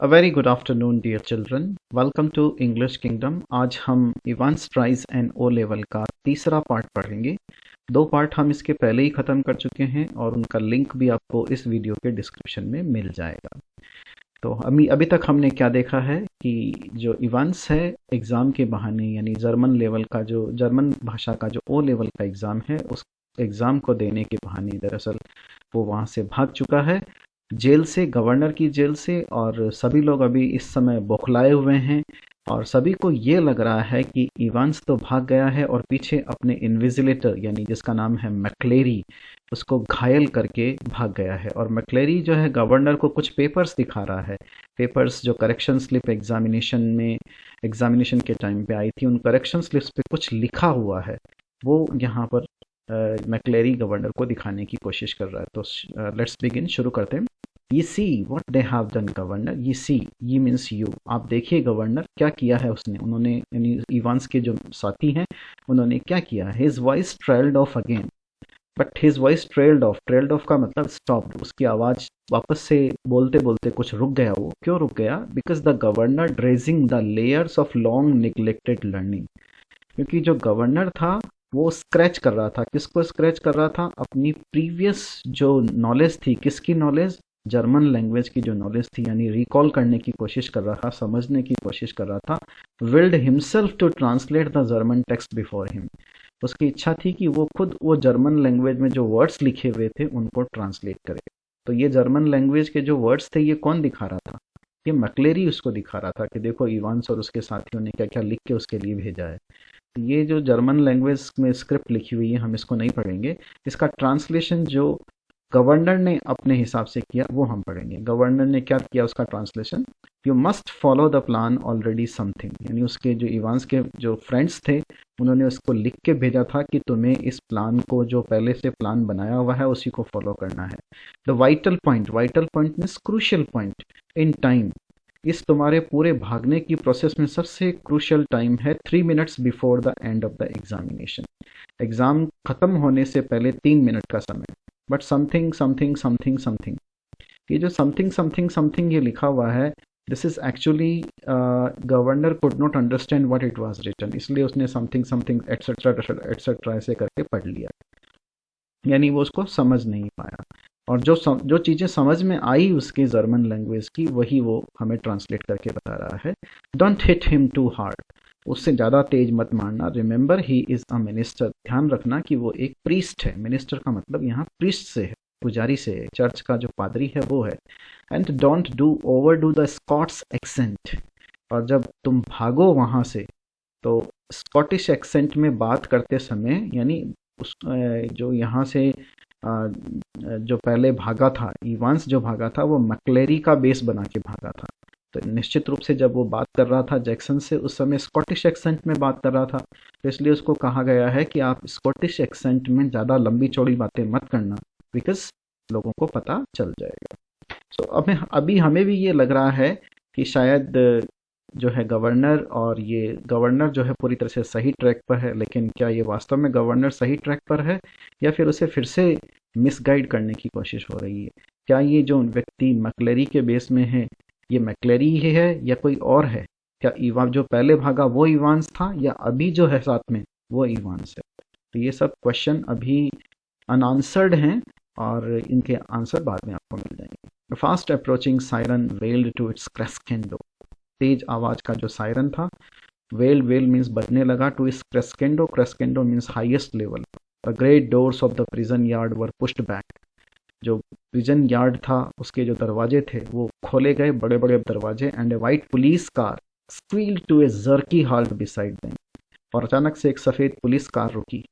A very good afternoon, dear children. Welcome to English Kingdom. आज हम Evans prize and O level का तीसरा part पढ़ेंगे। 2 part हम इसके पहले ही ख़त्म कर चुके हैं और उनका लिंक भी आपको इस वीडियो के डिस्क्रिप्शन में मिल जाएगा। तो अभी तक हमने क्या देखा है कि जो इवांस है एग्ज़ाम के बहाने, यानी जर्मन लेवल का, जो जर्मन भाषा का जो ओ लेवल का एग्ज़ाम है, उस एग्ज़ाम को देने के बहाने दरअसल वो वहाँ से भाग चुका है, जेल से, गवर्नर की जेल से। और सभी लोग अभी इस समय बौखलाए हुए हैं और सभी को ये लग रहा है कि इवांस तो भाग गया है और पीछे अपने इन्विजिलेटर, यानी जिसका नाम है मैक्लेरी, उसको घायल करके भाग गया है। और मैक्लेरी जो है गवर्नर को कुछ पेपर्स दिखा रहा है, पेपर्स जो करेक्शन स्लिप एग्जामिनेशन के टाइम पे आई थी, उन करेक्शन स्लिप्स पे कुछ लिखा हुआ है, वो यहाँ पर मैक्लेरी गवर्नर को दिखाने की कोशिश कर रहा है। तो लेट्स बिगिन, शुरू करते हैं। ये see what they have done governor, ये सी, ये मीन्स यू, आप देखिए गवर्नर क्या किया है उसने, उन्होंने, यानी इवांस के जो साथी हैं उन्होंने क्या किया। His voice trailed of again, but his voice trailed of का मतलब स्टॉप्ड, उसकी आवाज़ वापस से बोलते बोलते कुछ रुक गया। वो क्यों रुक गया? Because the governor dredging the layers of long neglected learning, क्योंकि जो गवर्नर था वो स्क्रैच कर रहा था। किसको स्क्रैच कर रहा था? अपनी प्रीवियस जो नॉलेज थी। किसकी नॉलेज? जर्मन लैंग्वेज की जो नॉलेज थी, यानी रिकॉल करने की कोशिश कर रहा था, समझने की कोशिश कर रहा था। Willed himself to translate the German text before him, उसकी इच्छा थी कि वो खुद वो जर्मन लैंग्वेज में जो वर्ड्स लिखे हुए थे उनको ट्रांसलेट करे। तो ये जर्मन लैंग्वेज के जो वर्ड्स थे ये कौन दिखा रहा था? ये मैक्लेरी उसको दिखा रहा था कि देखो इवांस और उसके साथियों ने क्या क्या लिख के उसके लिए भेजा है। ये जो जर्मन लैंग्वेज में स्क्रिप्ट लिखी हुई है, हम इसको नहीं पढ़ेंगे। इसका ट्रांसलेशन जो गवर्नर ने अपने हिसाब से किया वो हम पढ़ेंगे। गवर्नर ने क्या किया उसका translation? You must follow the plan already something, यानी उसके जो इवांस के जो फ्रेंड्स थे उन्होंने उसको लिख के भेजा था कि तुम्हें इस प्लान को, जो पहले से प्लान बनाया हुआ है, उसी को फॉलो करना है। The vital point means crucial point in time, इस तुम्हारे पूरे भागने की प्रोसेस में सबसे क्रूशियल टाइम है 3 minutes before the end of the examination, exam खत्म होने से पहले 3 मिनट का समय। But something something something something, ये जो समथिंग समथिंग समथिंग ये लिखा हुआ है, this is actually governor could not understand what it was written, इसलिए उसने समथिंग समथिंग एटसेट्रा एटसेट्रा ऐसे करके पढ़ लिया, यानी वो उसको समझ नहीं पाया। और जो चीज़ें समझ में आई उसकी जर्मन लैंग्वेज की, वही वो हमें ट्रांसलेट करके बता रहा है। Don't hit him too hard, उससे ज़्यादा तेज मत मारना। Remember he is a minister, ध्यान रखना कि वो एक प्रीस्ट है। मिनिस्टर का मतलब यहाँ प्रीस्ट से है, पुजारी से है, चर्च का जो पादरी है वो है। And don't overdo the Scots accent, और जब तुम भागो वहाँ से तो स्कॉटिश एक्सेंट में बात करते समय, यानी उस जो यहाँ से जो पहले भागा था, इवांस जो भागा था, वो मैक्लेरी का बेस बना के भागा था। तो निश्चित रूप से जब वो बात कर रहा था जैक्सन से, उस समय स्कॉटिश एक्सेंट में बात कर रहा था, तो इसलिए उसको कहा गया है कि आप स्कॉटिश एक्सेंट में ज़्यादा लंबी चौड़ी बातें मत करना, बिकॉज लोगों को पता चल जाएगा। तो अभी हमें भी ये लग रहा है कि शायद जो है गवर्नर, और ये गवर्नर जो है पूरी तरह से सही ट्रैक पर है, लेकिन क्या ये वास्तव में गवर्नर सही ट्रैक पर है या फिर उसे फिर से मिसगाइड करने की कोशिश हो रही है? क्या ये जो व्यक्ति मैक्लेरी के बेस में है, ये मैक्लेरी ही है या कोई और है? क्या इवान जो पहले भागा वो इवांस था, या अभी जो है साथ में वो इवांस है? तो ये सब क्वेश्चन अभी अनआंसर्ड हैं और इनके आंसर बाद में आपको मिल जाएंगे। Fast approaching siren welled to its crescendo, तेज आवाज का जो सायरन था, वेल मीन्स बजने लगा, टू इस crescendo means highest level. The great doors of the prison yard were pushed back, जो प्रिजन यार्ड था उसके जो दरवाजे थे वो खोले गए, बड़े बड़े दरवाजे। And a white police car squealed to a jerky halt beside them, और अचानक से एक सफेद पुलिस कार रुकी।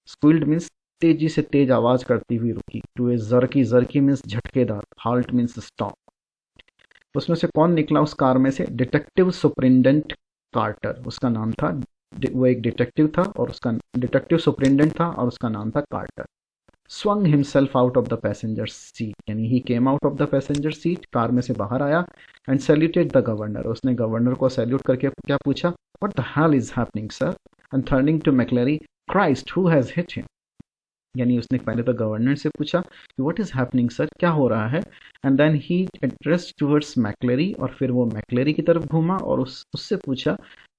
स्क्वील्ड मीन्स तेजी से तेज आवाज करती हुई रुकी। टू ए जर्की मीन्स झटकेदार, हाल्ट मीन्स स्टॉप। उसमें से कौन निकला उस कार में से? डिटेक्टिव सुपरिटेंडेंट कार्टर, उसका नाम था। वो एक डिटेक्टिव था और उसका डिटेक्टिव सुपरिटेंडेंट था और उसका नाम था Carter. Swung himself out of the passenger seat, यानी he came out of the passenger seat, car में से बाहर आया। एंड सैल्यूटेड द गवर्नर, उसने गवर्नर को सैल्यूट करके क्या पूछा? What the hell is happening sir? And turning to McLeery, Christ who has hit him, यानी उसने पहले तो गवर्नर से पूछा कि व्हाट इज हैपनिंग सर, क्या हो रहा है, and then he addressed towards McLeery, और फिर वो मैक्लेरी की तरफ घूमा और उससे पूछा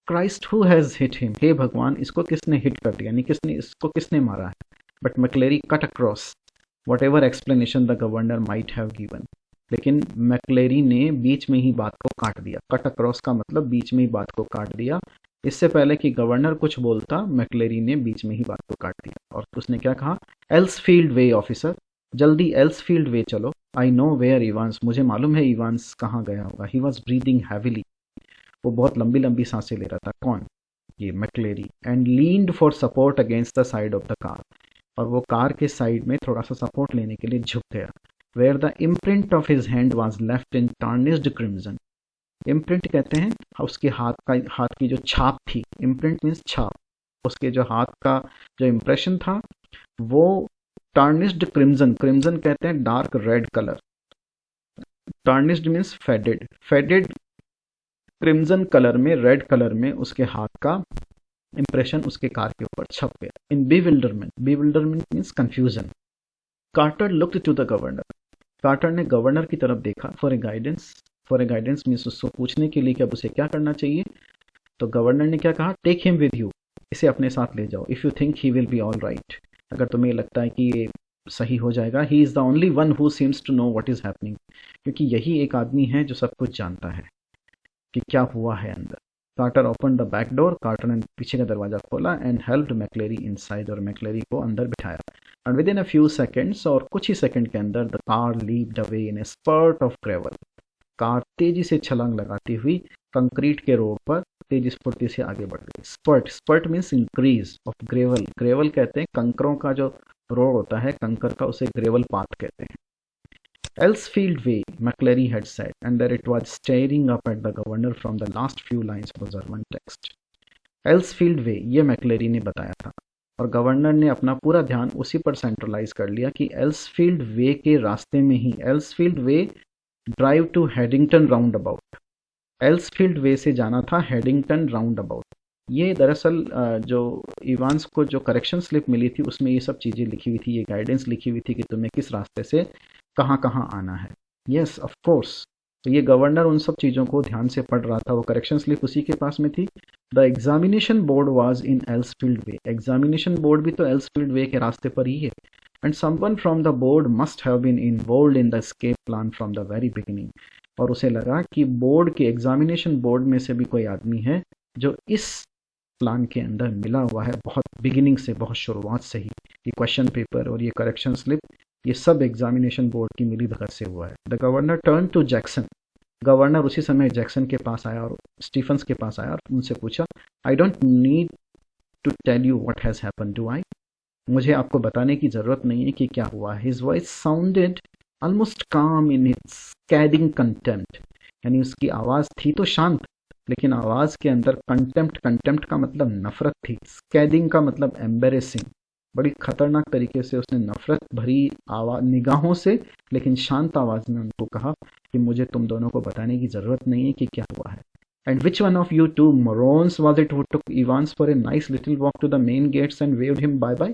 Christ who has hit him, हे भगवान इसको किसने हिट कर दिया, यानी किसने मारा है। But McLeery cut across whatever explanation the governor might have given, लेकिन मैक्लेरी ने बीच में ही बात को काट दिया। कट अक्रॉस का मतलब बीच में ही बात को काट दिया। इससे पहले कि गवर्नर कुछ बोलता, मैक्लेरी ने बीच में ही बात को काट दिया और उसने क्या कहा, एल्सफील्ड वे ऑफिसर, जल्दी एल्सफील्ड वे चलो, आई नो वेयर इवांस, मुझे मालूम है इवांस कहाँ गया होगा। ही वॉज ब्रीदिंग हैविली, वो बहुत लंबी लंबी सांसें ले रहा था। कौन, ये McLeery. And leaned for support against the side of the car, और वो कार के साइड में थोड़ा सा सपोर्ट लेने के लिए झुक गया। Where the imprint of his hand was left in tarnished crimson, imprint कहते हैं उसके हाथ की जो छाप थी, इम्प्रिंट मीन्स छाप, उसके जो हाथ का जो इम्प्रेशन था वो टार्निश्ड क्रिम्जन, क्रिम्जन कहते हैं dark red colour, tarnished means faded, faded crimson colour में, रेड कलर में उसके हाथ का इंप्रेशन उसके कार के ऊपर छप गया। In bewilderment, bewilderment means confusion. Carter looked to the governor, Carter ने गवर्नर की तरफ देखा for a guidance, for a guidance means उसको पूछने के लिए कि अब उसे क्या करना चाहिए। तो गवर्नर ने क्या कहा, टेक हिम विद यू, इसे अपने साथ ले जाओ, if you think he will be all right, अगर तुम्हें लगता है कि ये सही हो जाएगा। He is the only one who seems to know what is happening, क्योंकि यही एक आदमी है जो सब कुछ जानता है कि क्या हुआ है अंदर। Carter open the back door, Carter ने पीछे का दरवाजा खोला एंड हेल्प्ड मैक्लेरी इनसाइड, और मैक्लेरी को अंदर बिठाया। And within a few seconds, और कुछ ही सेकंड के अंदर, the car leaped away in a spurt of gravel, car तेजी से छलांग लगाती हुई कंक्रीट के रोड पर तेजी स्फूर्ति से आगे बढ़ गई। Spurt, spurt means increase of gravel, gravel कहते हैं कंकरों का जो रोड होता है कंकर का, उसे ग्रेवल पाथ कहते हैं। Elsfield Way, McCleary had said, and there it was staring up at the governor from the last few lines of the German text. Elsfield Way, ये मैक्लेरी ने बताया था, और गवर्नर ने अपना पूरा ध्यान उसी पर सेंट्रलाइज कर लिया कि एल्सफील्ड वे के रास्ते में ही, एल्सफील्ड वे ड्राइव टू हेडिंगटन राउंड अबाउट, एल्सफील्ड वे से जाना था हेडिंगटन राउंड अबाउट। ये दरअसल जो इवांस को जो करेक्शन स्लिप मिली थी उसमें ये सब चीज़ें लिखी हुई थी, ये गाइडेंस लिखी हुई थी कि तुम्हें किस रास्ते से कहाँ कहाँ आना है। यस ऑफ कोर्स, तो ये गवर्नर उन सब चीज़ों को ध्यान से पढ़ रहा था, वो करेक्शन स्लिप उसी के पास में थी। The examination board was in Elsfield way, examination board भी तो एल्सफील्ड वे के रास्ते पर ही है। And someone from the board must have been involved in the escape plan from the very beginning, और उसे लगा कि बोर्ड के, एग्जामिनेशन बोर्ड में से भी कोई आदमी है जो इस प्लान के अंदर मिला हुआ है बहुत बिगिनिंग से, बहुत शुरुआत से ही। ये क्वेश्चन पेपर और ये करेक्शन स्लिप, ये सब एग्जामिनेशन बोर्ड की मिली भगत से हुआ है। The governor turn to Jackson, governor उसी समय जैक्सन के पास आया और स्टीफन्स के पास आया और उनसे पूछा, I don't need to tell you what has happen, do I, मुझे आपको बताने की ज़रूरत नहीं है कि क्या हुआ। हिज वॉइस साउंडेड ऑलमोस्ट काम इन इट्स स्कैडिंग कंटेम्प्ट, यानी उसकी आवाज़ थी तो शांत, लेकिन आवाज़ के अंदर कंटेम्प्ट, कंटेम्प्ट का मतलब नफरत थी, स्कैडिंग का मतलब एम्बेरेसिंग, बड़ी खतरनाक तरीके से उसने नफरत भरी आवाज़, निगाहों से, लेकिन शांत आवाज़ में उनको कहा कि मुझे तुम दोनों को बताने की ज़रूरत नहीं है कि क्या हुआ है। And which one of you two morons was it who took Evans for a nice little walk to the main gates and waved him bye bye?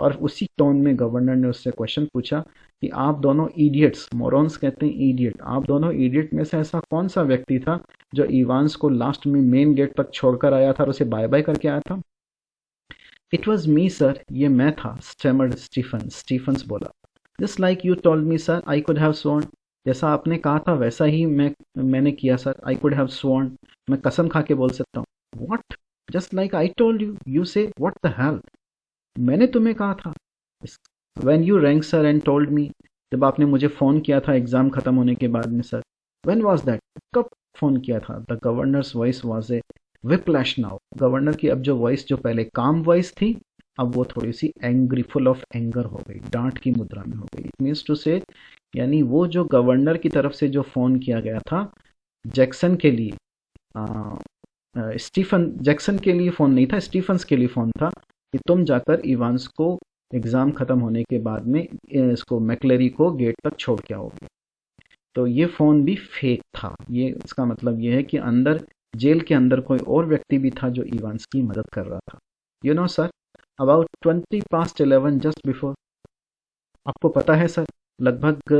और उसी टोन में गवर्नर ने उससे क्वेश्चन पूछा कि आप दोनों इडियट्स, मोरॉन्स कहते हैं इडियट, आप दोनों इडियट में से ऐसा कौन सा व्यक्ति था जो इवांस को लास्ट में मेन गेट तक छोड़कर आया था और उसे बाय बाय करके आया था। इट वॉज मी सर, ये मैं था, स्टेमर्ड स्टीफन, स्टीफन्स बोला। Just like you told me sir, I could have sworn, जैसा आपने कहा था वैसा ही मैंने किया sir, I could have sworn, मैं कसम खा के बोल सकता हूँ। What, just like I told you, you said what the hell, मैंने तुम्हें कहा था। When you rang sir and told me, जब आपने मुझे फ़ोन किया था एग्ज़ाम ख़त्म होने के बाद में सर। व्हेन वाज दैट, कब फ़ोन किया था। The governors voice was a whiplash now, governor की अब जो वॉइस, जो पहले काम वॉइस थी, अब वो थोड़ी सी एंग्री, फुल ऑफ एंगर हो गई, डांट की मुद्रा में हो गई। इट मीन्स टू से, यानी वो जो गवर्नर की तरफ से जो फ़ोन किया गया था जैक्सन के लिए, स्टीफन जैक्सन के लिए फ़ोन नहीं था, स्टीफन्स के लिए फ़ोन था कि तुम जाकर इवांस को एग्ज़ाम ख़त्म होने के बाद में इसको मैक्लेरी को गेट तक छोड़ के आओगे। तो ये फ़ोन भी फेक था। ये इसका मतलब ये है कि अंदर, जेल के अंदर कोई और व्यक्ति भी था जो इवांस की मदद कर रहा था। You know sir, about 11 just before. आपको पता है सर, लगभग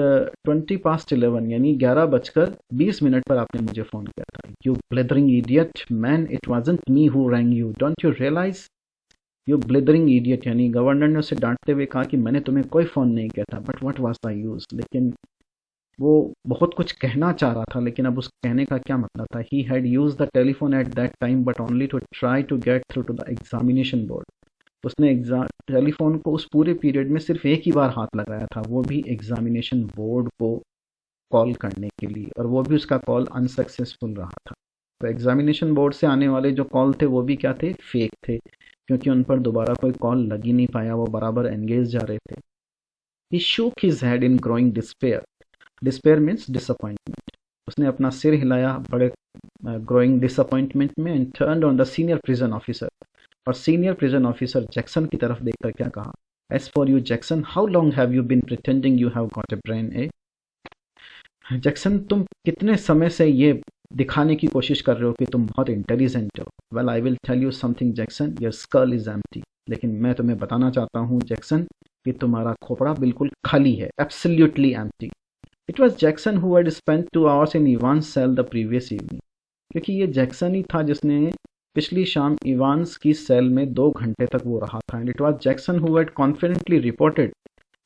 11 यानी 11:20 पर आपने मुझे फ़ोन किया था। You blethering idiot man, it wasn't me who rang you, don't you realise? You blethering idiot, यानी गवर्नर ने उसे डांटते हुए कहा कि मैंने तुम्हें कोई फ़ोन नहीं किया था, but what was the use. लेकिन वो बहुत कुछ कहना चाह रहा था, लेकिन अब उस कहने का क्या मतलब था? He had use the telephone at that time but only to try to get through to the examination board. उसने एग्जाम टेलीफोन को उस पूरे पीरियड में सिर्फ एक ही बार हाथ लगाया था, वो भी एग्जामिनेशन बोर्ड को कॉल करने के लिए, और वो भी उसका कॉल अनसक्सेसफुल रहा था। तो एग्जामिनेशन बोर्ड से आने वाले जो कॉल थे वो भी क्या थे? फेक थे, क्योंकि उन पर दोबारा कोई कॉल लग ही नहीं पाया, वो बराबर एंगेज जा रहे थे। ही shook his head in growing despair. Despair means disappointment. उसने अपना सिर हिलाया बड़े ग्रोइंग डिसअपॉइंटमेंट में, and turned on the senior prison officer. और सीनियर प्रिजन ऑफिसर जैक्सन की तरफ देखकर क्या कहा? As for you Jackson, how long have you been pretending you have got a brain eh? Jackson, तुम कितने समय से ये दिखाने की कोशिश कर रहे हो कि तुम बहुत इंटेलिजेंट हो? Well, I will tell you something Jackson, your skull is empty. लेकिन मैं तुम्हें बताना चाहता हूँ जैक्सन कि तुम्हारा खोपड़ा बिल्कुल खाली है, absolutely empty. It was Jackson who had spent 2 hours in Evans cell the previous evening. क्योंकि ये जैक्सन ही था जिसने पिछली शाम इवान्स की सेल में 2 घंटे तक वो रहा था। And it was Jackson who had confidently reported,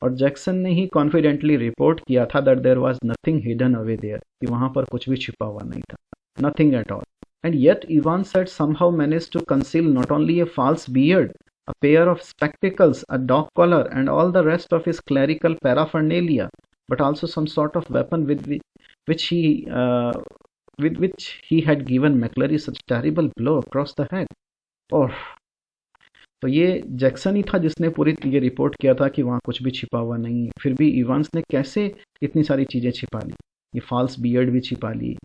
और जैक्सन ने ही कॉन्फिडेंटली रिपोर्ट किया था that there was nothing hidden away there, कि वहां पर कुछ भी छिपा हुआ नहीं था, nothing at all. And yet Evans had somehow managed to conceal not only a false beard, a pair of spectacles, a dog collar, and all the rest of his clerical paraphernalia, but also some sort of weapon which he uh, with which he had given McClary such terrible blow across the head. और तो ये Jackson ही था जिसने पूरी ये report किया था कि वहाँ कुछ भी छिपा हुआ नहीं है। फिर भी इवांस ने कैसे इतनी सारी चीज़ें छिपा ली? ये फॉल्स बियर्ड भी छिपा ली,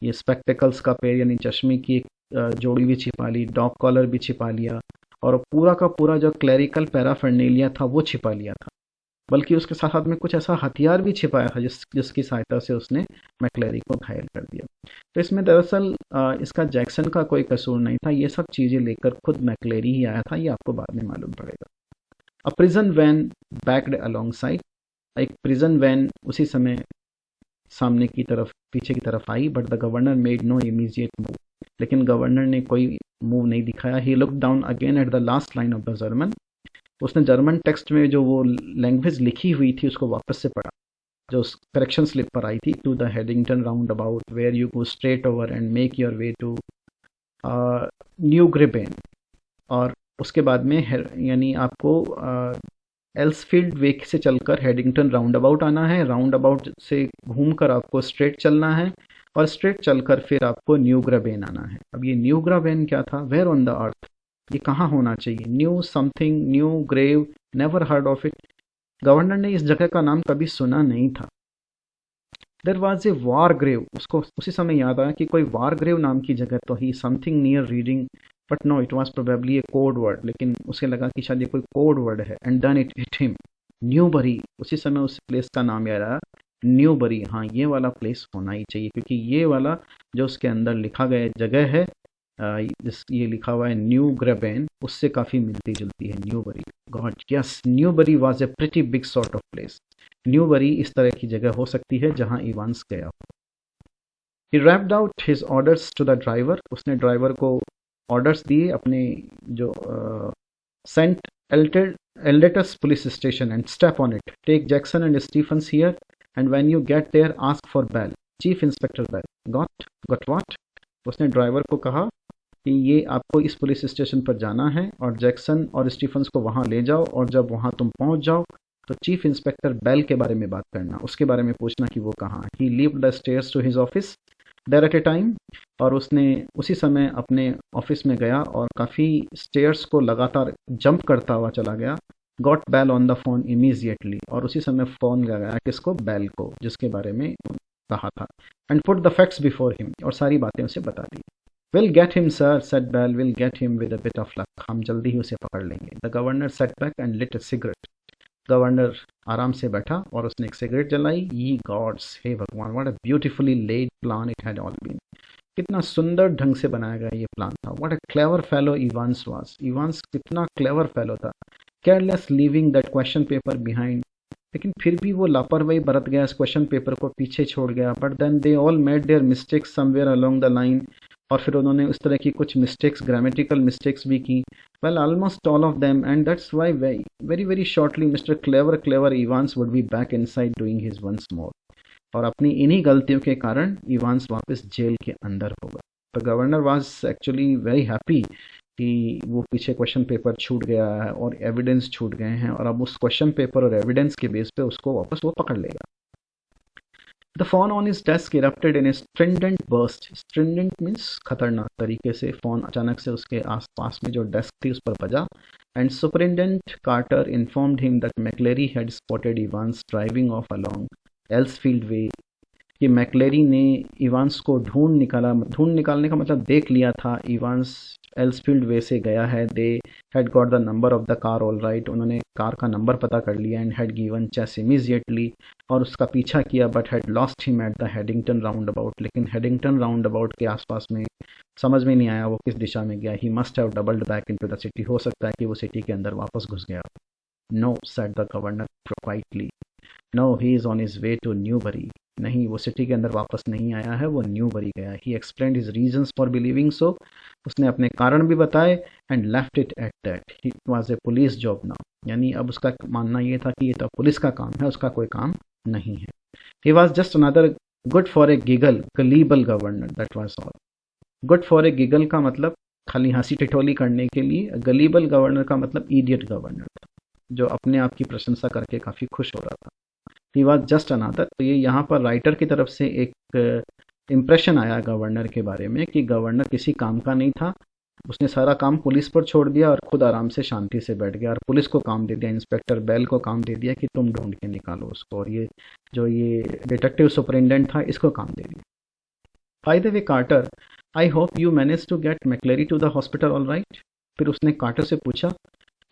ये स्पेक्टेकल्स का पेयर यानी चश्मे की एक जोड़ी भी छिपा ली, डॉग कॉलर भी छिपा लिया, और पूरा का पूरा जो क्लैरिकल पैराफर्नेलिया था वो छिपा लिया था। बल्कि उसके साथ साथ में कुछ ऐसा हथियार भी छिपाया था जिसकी सहायता से उसने मैक्लेरी को घायल कर दिया। तो इसमें दरअसल इसका जैक्सन का कोई कसूर नहीं था, ये सब चीज़ें लेकर खुद मैक्लेरी ही आया था, ये आपको बाद में मालूम पड़ेगा। A prison van backed alongside, एक प्रिजन वैन उसी समय सामने की तरफ पीछे की तरफ आई, but the governor made no immediate move. लेकिन गवर्नर ने कोई मूव नहीं दिखाया। He look down again at the last line of the German. उसने जर्मन टेक्स्ट में जो वो लैंग्वेज लिखी हुई थी उसको वापस से पढ़ा, जो करेक्शन स्लिप पर आई थी, to the Headington roundabout where you go straight over and make your way to New Gribben. और उसके बाद में यानी आपको एल्सफील्ड वे से चलकर हेडिंगटन राउंड अबाउट आना है, राउंड अबाउट से घूमकर आपको स्ट्रेट चलना है, और स्ट्रेट चलकर फिर आपको न्यू ग्राबेन आना है। अब ये न्यू ग्राबेन क्या था? वेयर ऑन द अर्थ, ये कहाँ होना चाहिए? New something, new grave, never heard of it. Governor ने इस जगह का नाम कभी सुना नहीं था। There was a war grave, उसको उसी समय याद आया कि कोई वार ग्रेव नाम की जगह तो ही, something near reading, but no, it was probably a code word. लेकिन उसे लगा कि शायद ये कोई कोड वर्ड है। And then it hit him, Newbury. उसी समय उस प्लेस का नाम याद आया, न्यूबरी। हाँ, ये वाला प्लेस होना ही चाहिए, क्योंकि ये वाला जो उसके अंदर लिखा गया जगह है, ये लिखा हुआ है न्यू ग्रेबेन, उससे काफ़ी मिलती जुलती है Newbury. God yes, Newbury was a pretty big sort of place. Newbury इस तरह की जगह हो सकती है जहां इवांस गया हो। He rapped out his orders to the driver, उसने ड्राइवर को ऑर्डर्स दिए अपने, जो saint Aldates police station and step on it, take Jackson and Stephens here, and when you get there ask for Bell, chief inspector Bell. Got what? उसने driver को कहा कि ये आपको इस पुलिस स्टेशन पर जाना है, और जैक्सन और स्टीफन्स को वहाँ ले जाओ, और जब वहाँ तुम पहुँच जाओ तो चीफ इंस्पेक्टर बेल के बारे में बात करना, उसके बारे में पूछना कि वो कहाँ है। He leaped the stairs to his office there at a time, और उसने उसी समय अपने ऑफिस में गया और काफ़ी स्टेयर्स को लगातार जंप करता हुआ चला गया। Got bell on the phone immediately, और उसी समय फ़ोन लगाया किसको? बेल को, जिसके बारे में कहा था। And put the facts before him, और सारी बातें उसे बता दी। Will get him sir, said Bell, will get him with a bit of luck, हम जल्दी ही उसे पकड़ लेंगे। The governor sat back and lit a cigarette. Governor आराम से बैठा और उसने एक सिगरेट जलाई। ये गॉड्स, हे भगवान, what a beautifully laid plan it had all been. कितना सुंदर ढंग से बनाया गया ये प्लान था। What a clever fellow Evans was. Evans कितना क्लेवर फेलो था। Careless leaving that question paper behind. लेकिन फिर भी वो लापरवाही बरत गया, इस क्वेश्चन पेपर को पीछे छोड़ गया। But then they all made their mistakes somewhere along the line. और फिर उन्होंने उस तरह की कुछ मिस्टेक्स, ग्रामेटिकल मिस्टेक्स भी की। Well almost all of them, and that's why very very shortly mister clever clever Evans would be back inside doing his once more. और अपनी इन्हीं गलतियों के कारण इवांस वापस जेल के अंदर होगा। तो governor was actually very happy कि वो पीछे क्वेश्चन पेपर छूट गया है और एविडेंस छूट गए हैं, और अब उस क्वेश्चन पेपर और एविडेंस के बेस पे उसको वापस वो पकड़ लेगा। The phone on his desk erupted in a strident burst. Strident means खतरनाक तरीके से फोन अचानक से उसके आसपास में जो डेस्क थी उस पर बजा। And superintendent Carter informed him that McCleery had spotted Evans driving off along Elsfield Way. कि मैक्लेरी ने इवांस को ढूंढ निकालने का मतलब देख लिया था। इवांस एल्सफील्ड वे से गया है। They had got the number of the car all right. उन्होंने कार का नंबर पता कर लिया। And had given chase immediately, और उसका पीछा किया। But had lost him at the Headington roundabout. लेकिन हेडिंगटन राउंड अबाउट के आसपास में समझ में नहीं आया वो किस दिशा में गया। He must have doubled back into the city. हो सकता है कि वो सिटी के अंदर वापस घुस गया। No, said the governor quietly. No, he is on his way to Newbury. नहीं, वो सिटी के अंदर वापस नहीं आया है, वो न्यूबरी गया। He explained his reasons for believing so. उसने अपने कारण भी बताए। And left it at that. It was a police job now. यानी अब उसका मानना ये था कि ये तो पुलिस का काम है, उसका कोई काम नहीं है। He was just another good for a giggle gullible governor, that was all. Good for a giggle का मतलब खाली हंसी टिटोली करने के लिए। गलीबल गवर्नर का मतलब इडियट गवर्नर था, जो अपने आप की प्रशंसा करके काफ़ी खुश हो रहा था। ही वॉज जस्ट अनादर। तो ये यहाँ पर राइटर की तरफ से एक इम्प्रेशन आया गवर्नर के बारे में कि गवर्नर किसी काम का नहीं था। उसने सारा काम पुलिस पर छोड़ दिया और खुद आराम से शांति से बैठ गया, और पुलिस को काम दे दिया, इंस्पेक्टर बेल को काम दे दिया कि तुम ढूंढ के निकालो उसको, और ये जो ये डिटेक्टिव सुपरिटेंडेंट था इसको काम दे दिया। By the way Carter, I hope you manage to get McCleery to the hospital all right. फिर उसने कार्टर से पूछा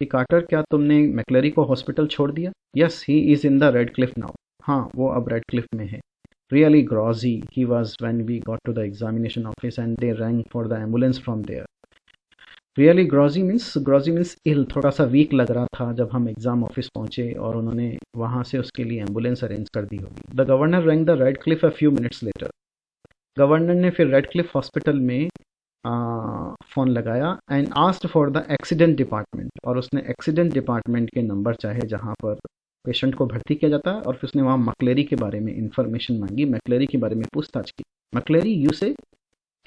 कि कार्टर, क्या तुमने मैक्लेरी को हॉस्पिटल छोड़ दिया? Yes, he is in the Radcliffe now. हाँ, वो अब रेड क्लिफ में है। Really groggy he was when we got to the examination office and they rang for the ambulance from there. Really groggy means ill, थोड़ा सा week लग रहा था जब हम एग्जाम ऑफिस पहुंचे और उन्होंने वहां से उसके लिए एम्बुलेंस अरेंज कर दी होगी। The governor wrong the red Cliff a few minutes later. Governor ने फिर रेड क्लिफ हॉस्पिटल में फ़ोन लगाया and asked for the accident department. और उसने एक्सीडेंट डिपार्टमेंट के नंबर चाहे जहाँ पर पेशेंट को भर्ती किया जाता है, और फिर उसने वहाँ मैक्लेरी के बारे में इंफॉर्मेशन मांगी, मैक्लेरी के बारे में पूछताछ की। मैक्लेरी यू से,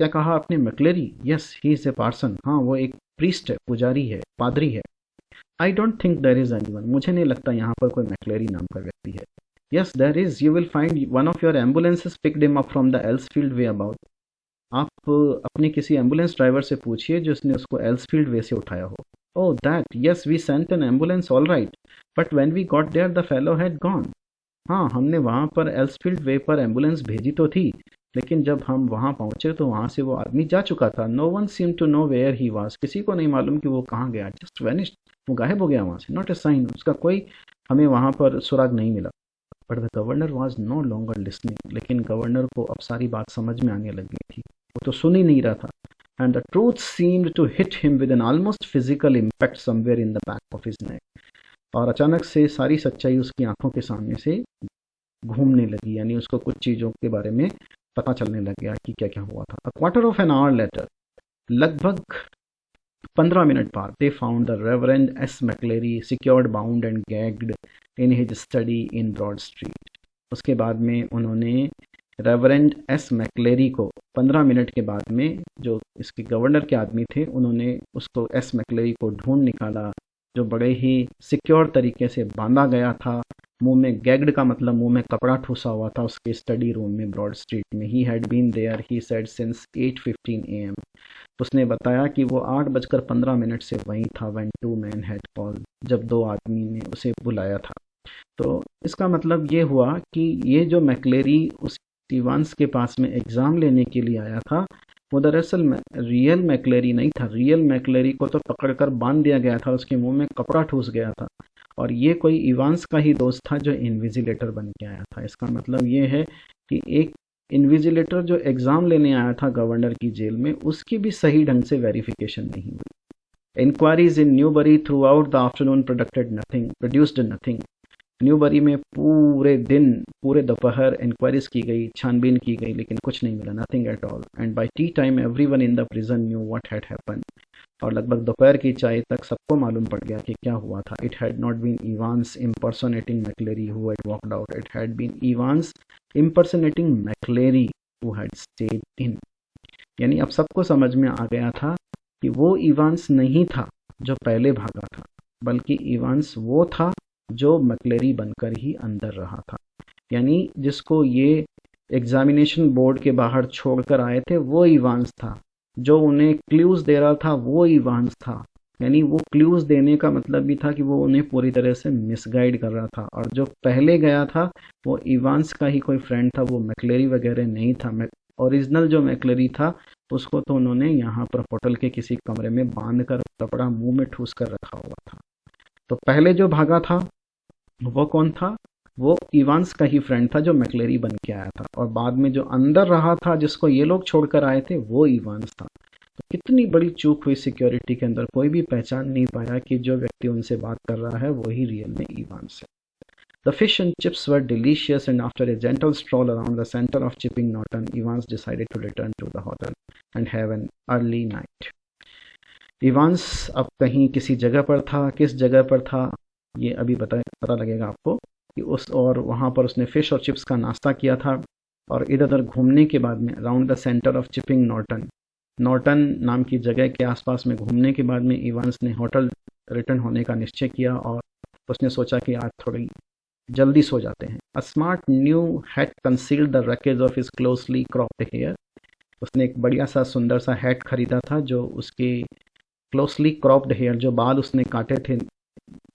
क्या कहा आपने? McCleery, yes he is a parson. हाँ, वो एक प्रीस्ट है, पुजारी है, पादरी है। I don't think there is anyone. मुझे नहीं लगता यहाँ पर कोई मैक्लेरी नाम का व्यक्ति है। Yes there is, you will find one of your ambulances picked him up from the Elsfield Way about. आप अपने किसी एम्बुलेंस ड्राइवर से पूछिए जो उसने उसको एल्सफील्ड वे से उठाया हो। Oh that, yes we sent an ambulance all right, but when we got there the fellow had gone. हाँ, हमने वहाँ पर एल्सफील्ड वे पर एम्बुलेंस भेजी तो थी, लेकिन जब हम वहाँ पहुँचे तो वहाँ से वो आदमी जा चुका था। No one seem to know where he was. किसी को नहीं मालूम कि वो कहाँ गया। जस्ट वैनिश्ड, वो गायब हो गया वहाँ से। नॉट ए साइन, उसका कोई हमें वहाँ पर सुराग नहीं मिला। But the governor was no longer listening. लेकिन गवर्नर को अब सारी बात समझ में आने लगी थी, वो तो सुन ही नहीं रहा था। And the truth seemed to hit him with an almost physical impact somewhere in the back of his neck. और अचानक से सारी सच्चाई उसकी आंखों के सामने से घूमने लगी, यानी उसको कुछ चीज़ों के बारे में पता चलने लग गया कि क्या क्या हुआ था। A quarter of an hour later, लगभग 15 मिनट बाद, they found the reverend S McCleery secured, bound and gagged in his study in Broad Street. उसके बाद में उन्होंने रेवरेंड एस मैक्लेरी को 15 मिनट के बाद में, जो इसके गवर्नर के आदमी थे, उन्होंने उसको एस मैक्लेरी को ढूंढ निकाला, जो बड़े ही सिक्योर तरीके से बांधा गया था। मुंह में, गैग्ड का मतलब मुंह में कपड़ा ठूसा हुआ था, उसके स्टडी रूम में ब्रॉड स्ट्रीट में। He had been there, he said, since 8:15 AM। उसने बताया कि वो 8:15 से वहीं था। When two man had called, जब दो आदमी ने उसे बुलाया था। तो इसका मतलब ये हुआ कि ये जो मैक्लेरी उस इवांस के पास में एग्ज़ाम लेने के लिए आया था, वो दरअसल रियल मैक्लेरी नहीं था। रियल मैक्लेरी को तो पकड़कर बांध दिया गया था, उसके मुंह में कपड़ा ठूस गया था, और ये कोई इवांस का ही दोस्त था जो इन्विजिलेटर बन के आया था। इसका मतलब ये है कि एक इन्विजिलेटर जो एग्ज़ाम लेने आया था गवर्नर की जेल में, उसकी भी सही ढंग से वेरिफिकेशन नहीं हुई। Inquiries in Newbury throughout the afternoon produced nothing. Newbury में पूरे दिन, पूरे दोपहर इंक्वायरीज की गई, छानबीन की गई, लेकिन कुछ नहीं मिला, nothing at all. And by tea time everyone in the prison knew what had happened. और लगभग दोपहर की चाय तक सबको मालूम पड़ गया कि क्या हुआ था। It had not been Evans impersonating McCleery who had walked out, it had been Evans impersonating McCleery who had stayed in. यानी अब सबको समझ में आ गया था कि वो इवांस नहीं था जो पहले भागा था, बल्कि इवांस वो था जो मैक्लेरी बनकर ही अंदर रहा था। यानी जिसको ये एग्जामिनेशन बोर्ड के बाहर छोड़कर आए थे वो इवांस था, जो उन्हें क्लूज दे रहा था वो इवांस था। यानी वो क्लूज देने का मतलब भी था कि वो उन्हें पूरी तरह से मिसगाइड कर रहा था। और जो पहले गया था वो इवांस का ही कोई फ्रेंड था, वो मैक्लेरी वगैरह नहीं था। ओरिजिनल जो मैक्लेरी था उसको तो उन्होंने यहाँ पर होटल के किसी कमरे में बांध कर कपड़ा मुंह में ठूस कर रखा हुआ था। तो पहले जो भागा था वो कौन था? वो इवांस का ही फ्रेंड था जो मैक्लेरी बन के आया था। और बाद में जो अंदर रहा था जिसको ये लोग छोड़कर आए थे वो इवांस था। तो कितनी बड़ी चूक हुई सिक्योरिटी के अंदर, कोई भी पहचान नहीं पाया कि जो व्यक्ति उनसे बात कर रहा है वही रियल में इवांस है। The fish and chips were delicious, and after a gentle stroll around the center of Chipping Norton, Evans decided to return to the hotel and have an early night. Evans अब कहीं किसी जगह पर था, किस जगह पर था ये अभी पता लगेगा आपको कि और वहाँ पर उसने फ़िश और चिप्स का नाश्ता किया था। और इधर उधर घूमने के बाद में around the centre of Chipping Norton नाम की जगह के आसपास में घूमने के बाद में इवांस ने होटल रिटर्न होने का निश्चय किया। और उसने सोचा कि आज थोड़ी जल्दी सो जाते हैं। A smart new hat concealed the wreckage of his closely cropped hair. उसने एक बढ़िया सा सुंदर सा हैट खरीदा था जो उसके क्लोजली क्रॉप्ड हेयर, जो बाल उसने काटे थे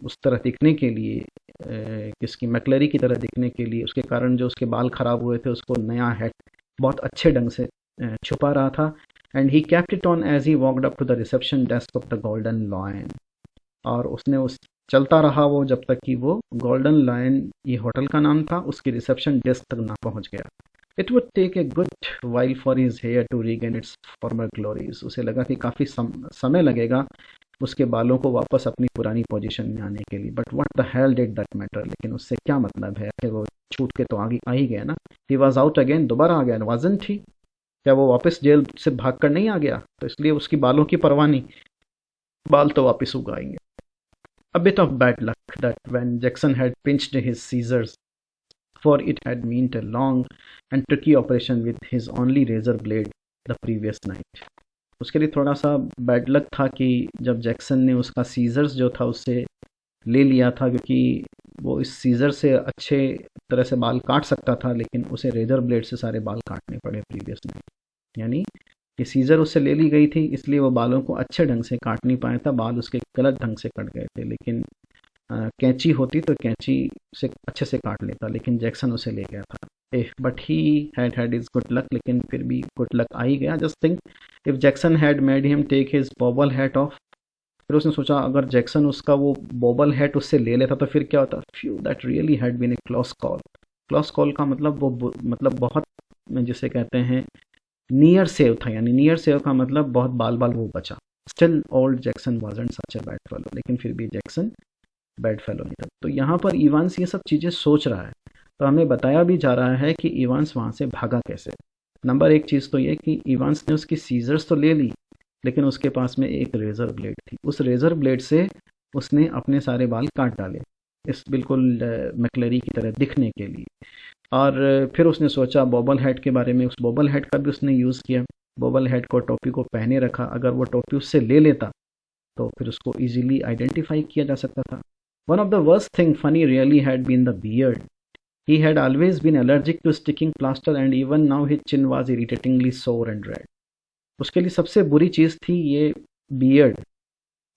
उस तरह दिखने के लिए, किसकी मैक्लेरी की तरह दिखने के लिए, उसके कारण जो उसके बाल खराब हुए थे उसको नया हैट बहुत अच्छे ढंग से छुपा रहा था। And he kept it on as he walked up to the reception desk of the Golden Lion. और उसने उस चलता रहा वो जब तक कि वो गोल्डन लायन, ये होटल का नाम था, उसकी रिसेप्शन डेस्क तक ना पहुंच गया। It would take a good while for his hair to regain its former glories. उसे लगा कि काफ़ी समय लगेगा उसके बालों को वापस अपनी पुरानी पोजीशन में आने के लिए। But what the hello did that matter? लेकिन उससे क्या मतलब है, आखिर वो छूट के तो आगे आ ही गया ना। ही वॉज आउट अगेन, दोबारा आ गया। वाजंट ही, क्या वो वापस जेल से भाग कर नहीं आ गया? तो इसलिए उसकी बालों की परवाह नहीं, बाल तो वापस उगाएंगे। A bit of bad luck that when Jackson had pinched his scissors, for it had meant a long and tricky operation with his only razor blade the previous night. उसके लिए थोड़ा सा बैड लक था कि जब Jackson ने उसका seizures जो था उससे ले लिया था, क्योंकि वो इस सीजर से अच्छे तरह से बाल काट सकता था, लेकिन उसे रेजर ब्लेड से सारे बाल काटने पड़े प्रीवियस नाइट। यानी ये सीज़र उससे ले ली गई थी, इसलिए वो बालों को अच्छे ढंग से काट नहीं पाया था, बाल उसके गलत ढंग से कट गए थे। लेकिन कैंची होती तो कैंची से अच्छे से काट लेता, लेकिन जैक्सन उसे ले गया था। But he had his good luck, लेकिन फिर भी गुड लक आ ही गया। Just think if Jackson had made him take his bobble hat off. फिर उसने सोचा अगर जैक्सन उसका वो बॉबल हैट उससे ले लेता तो फिर क्या होता। Phew that really had been a close call. Close call का मतलब वो मतलब बहुत, जिसे कहते हैं नियर सेव था। यानी नियर सेव का मतलब बहुत बाल वो बचा। Still old Jackson wasn't such a bad fellow, लेकिन फिर भी जैक्सन बैड फेलो नहीं था। तो यहाँ पर इवांस ये सब चीज़ें सोच रहा है, तो हमें बताया भी जा रहा है कि इवांस वहाँ से भागा कैसे। नंबर एक चीज़ तो ये कि इवांस ने उसकी सीजर्स तो ले ली, लेकिन उसके पास में एक रेज़र ब्लेड थी। उस रेज़र ब्लेड से उसने अपने सारे बाल काट डाले, इस बिल्कुल मैक्लेरी की तरह दिखने के लिए। और फिर उसने सोचा बॉबल हेड के बारे में, उस बॉबल हेड का भी उसने यूज़ किया। बॉबल हेड को टोपी को पहने रखा, अगर वो टोपी उससे ले लेता तो फिर उसको इजीली आइडेंटिफाई किया जा सकता था। One of the worst thing funny really had been the beard. He had always been allergic to sticking plaster and even now his chin was irritatingly sore and red. उसके लिए सबसे बुरी चीज़ थी ये बियर्ड,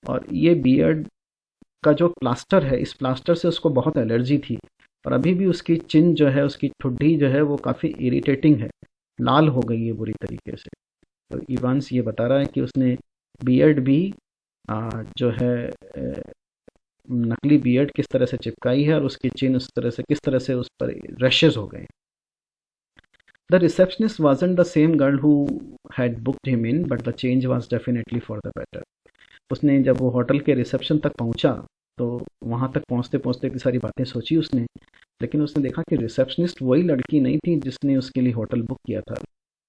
और ये बियर्ड का जो प्लास्टर है, इस प्लास्टर से उसको बहुत एलर्जी थी। और अभी भी उसकी चिन जो है, उसकी ठुड्डी जो है वो काफ़ी इरिटेटिंग है, लाल हो गई है बुरी तरीके से। तो इवांस ये बता रहा है कि उसने बियर्ड भी जो है नकली बियर्ड किस तरह से चिपकाई है, और उसकी चिन उस तरह से किस तरह से उस पर रैशेज हो गए। The receptionist wasn't the same girl who had booked him in, but the change was definitely for the better. उसने जब वो होटल के रिसेप्शन तक पहुंचा तो वहां तक पहुंचते पहुंचते इतनी सारी बातें सोची उसने, लेकिन उसने देखा कि रिसेप्शनिस्ट वही लड़की नहीं थी जिसने उसके लिए होटल बुक किया था।